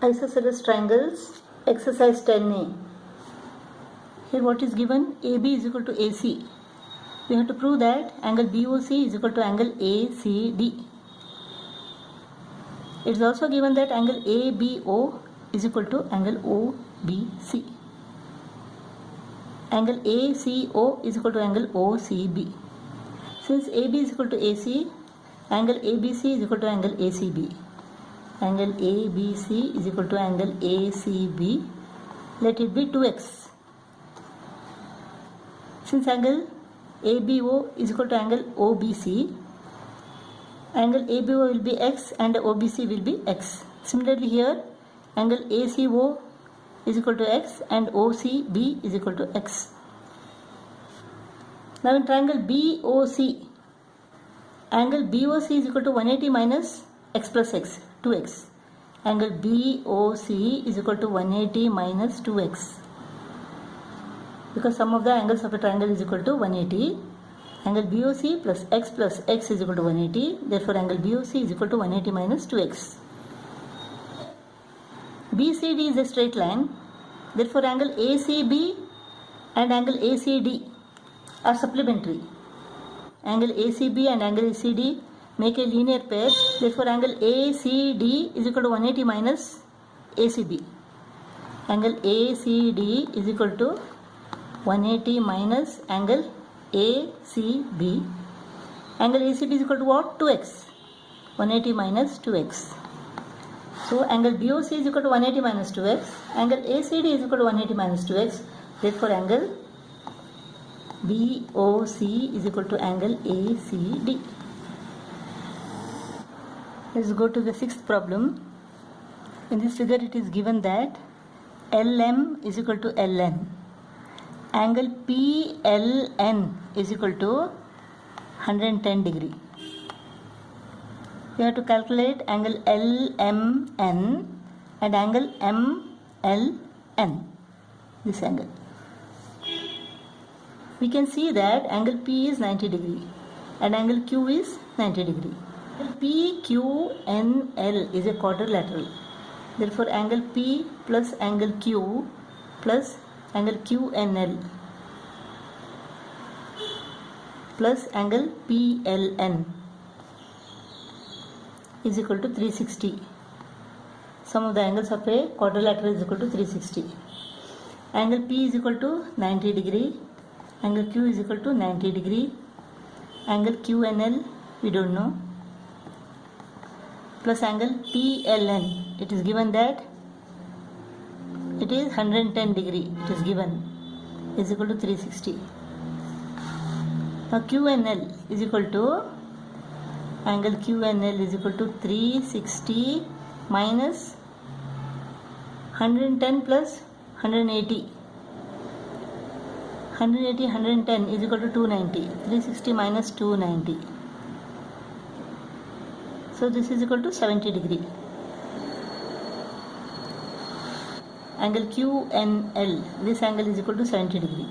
Isosceles triangles, exercise 10a. Here what is given? AB is equal to AC. We have to prove that angle BOC is equal to angle ACD. It is also given that angle ABO is equal to angle OBC. Angle ACO is equal to angle OCB. Since AB is equal to AC, angle ABC is equal to angle ACB. Angle ABC is equal to angle ACB. Let it be 2x. Since angle ABO is equal to angle OBC, angle ABO will be x and OBC will be x. Similarly here, angle ACO is equal to x and OCB is equal to x. Now in triangle BOC, angle BOC is equal to 180 minus x plus x, 2x. Angle BOC is equal to 180 minus 2x. Because sum of the angles of a triangle is equal to 180. Angle BOC plus x is equal to 180. Therefore angle BOC is equal to 180 minus 2x. BCD is a straight line. Therefore angle ACB and angle ACD are supplementary. Angle ACB and angle ACD make a linear pair. Therefore angle ACD is equal to 180 minus ACB. Angle ACD is equal to 180 minus angle ACB. Angle ACB is equal to what? 2x. 180 minus 2x. So angle BOC is equal to 180 minus 2x. Angle ACD is equal to 180 minus 2x. Therefore angle BOC is equal to angle ACD. Let's go to the sixth problem. In this figure it is given that LM is equal to LN. Angle PLN is equal to 110 degree. We have to calculate angle LMN and angle MLN. This angle. We can see that angle P is 90 degree and angle Q is 90 degree. Angle PQNL is a quadrilateral. Therefore angle P plus angle Q plus angle QNL plus angle PLN is equal to 360. Sum of the angles of a quadrilateral is equal to 360. Angle P is equal to 90 degree. Angle Q is equal to 90 degree. Angle QNL we don't know. Plus angle PLN. It is given that it is 110 degree. It is given is equal to 360. Now QNL is equal to angle QNL is equal to 360 minus 110 plus 180. 180, 110 is equal to 290. 360 minus 290. So this is equal to 70 degree. Angle QNL, this angle is equal to 70 degree.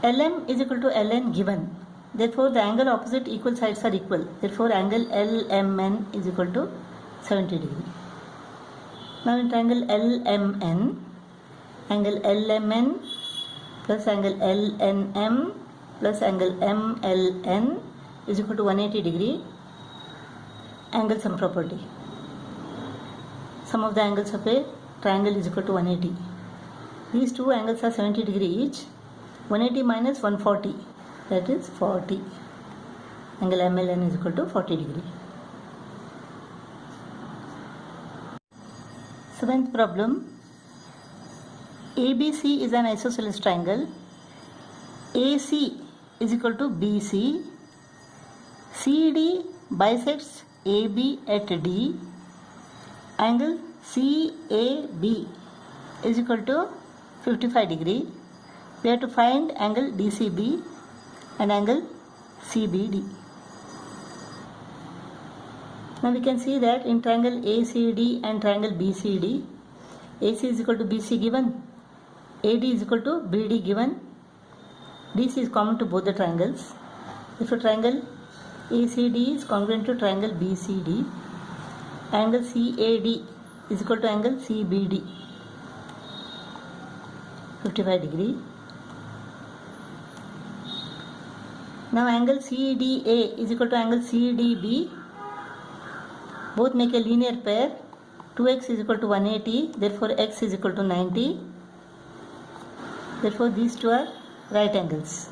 LM is equal to LN given. Therefore the angle opposite equal sides are equal. Therefore angle LMN is equal to 70 degree. Now in triangle LMN, angle LMN plus angle LNM plus angle MLN is equal to 180 degree. Angle sum property. Sum of the angles of a triangle is equal to 180. These two angles are 70 degree each. 180 minus 140, that is 40. Angle MLN is equal to 40 degree. Seventh problem. ABC is an isosceles triangle. AC is equal to BC. CD bisects AB at D. Angle CAB is equal to 55 degree. We have to find angle DCB and angle CBD. Now we can see that in triangle ACD and triangle BCD, AC is equal to BC given, AD is equal to BD given, DC is common to both the triangles. If a triangle ACD is congruent to triangle BCD. Angle CAD is equal to angle CBD, 55 degree. Now angle CDA is equal to angle CDB. Both make a linear pair. 2x is equal to 180, therefore x is equal to 90. Therefore these two are right angles.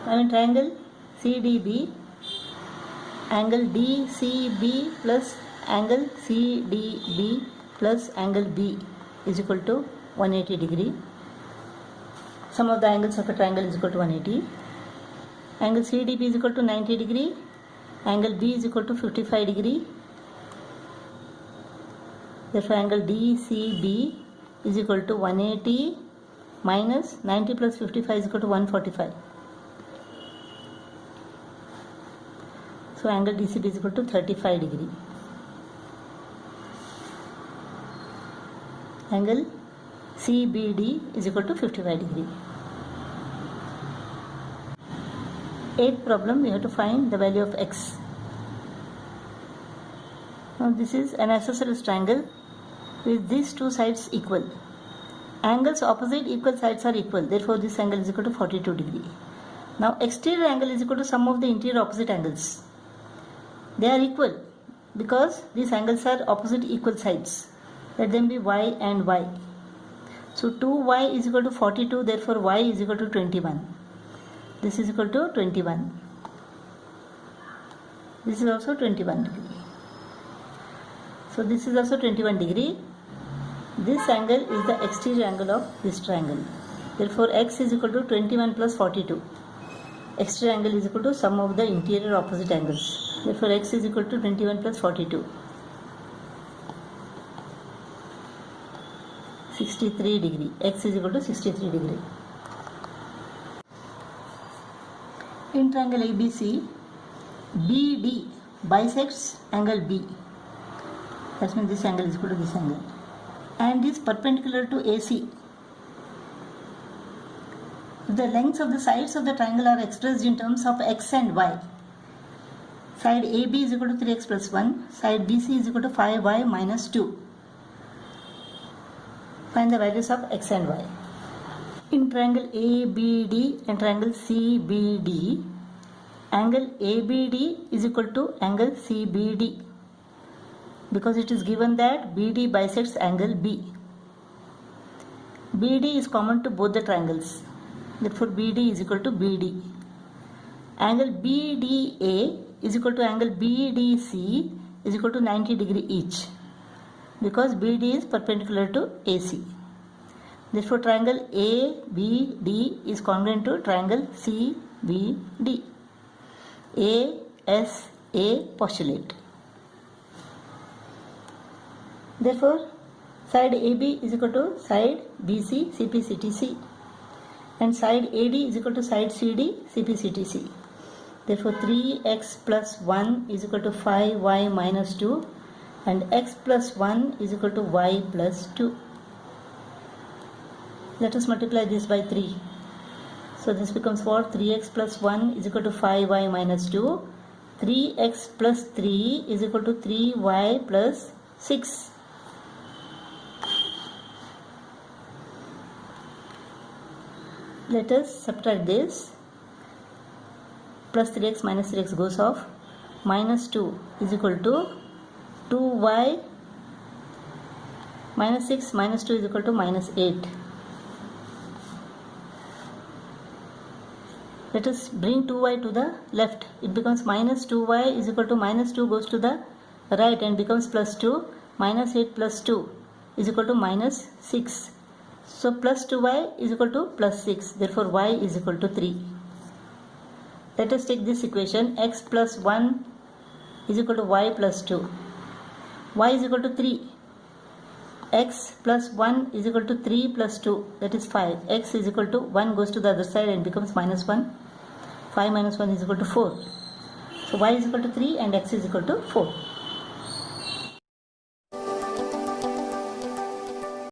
Now in triangle CDB, angle DCB plus angle CDB plus angle B is equal to 180 degree. Sum of the angles of a triangle is equal to 180. Angle CDB is equal to 90 degree. Angle B is equal to 55 degree. Therefore angle DCB is equal to 180 minus 90 plus 55 is equal to 145. So angle DCB is equal to 35 degree. Angle CBD is equal to 55 degree. 8th problem, we have to find the value of x. Now this is an isosceles triangle with these two sides equal. Angles opposite equal sides are equal. Therefore this angle is equal to 42 degree. Now exterior angle is equal to sum of the interior opposite angles. They are equal because these angles are opposite equal sides. Let them be y and y. So 2y is equal to 42, therefore y is equal to 21. This is equal to 21. This is also 21 degree. So this is also 21 degree. This angle is the exterior angle of this triangle. Therefore x is equal to 21 plus 42. Exterior angle is equal to sum of the interior opposite angles. Therefore x is equal to 21 plus 42. 63 degree. X is equal to 63 degree. In triangle ABC, BD bisects angle B. That means this angle is equal to this angle. And is perpendicular to AC. The lengths of the sides of the triangle are expressed in terms of x and y. Side AB is equal to 3x plus 1. Side BC is equal to 5y minus 2. Find the values of x and y. In triangle ABD and triangle CBD, angle ABD is equal to angle CBD because it is given that BD bisects angle B. BD is common to both the triangles. Therefore BD is equal to BD. Angle BDA is equal to angle BDC is equal to 90 degree each because BD is perpendicular to AC. Therefore triangle ABD is congruent to triangle CBD. ASA postulate. Therefore side AB is equal to side BC CP CTC and side AD is equal to side CD CP CTC. Therefore 3x plus 1 is equal to 5y minus 2 and x plus 1 is equal to y plus 2. Let us multiply this by 3. So this becomes what? 3x plus 1 is equal to 5y minus 2. 3x plus 3 is equal to 3y plus 6. Let us subtract this. Plus 3x minus 3x goes off. Minus 2 is equal to 2y minus 6 minus 2 is equal to minus 8. Let us bring 2y to the left. It becomes minus 2y is equal to minus 2 goes to the right and becomes plus 2. Minus 8 plus 2 is equal to minus 6. So plus 2y is equal to plus 6. Therefore y is equal to 3. Let us take this equation. X plus 1 is equal to y plus 2. Y is equal to 3. X plus 1 is equal to 3 plus 2, that is 5. X is equal to 1 goes to the other side and becomes minus 1. 5 minus 1 is equal to 4. So y is equal to 3 and x is equal to 4.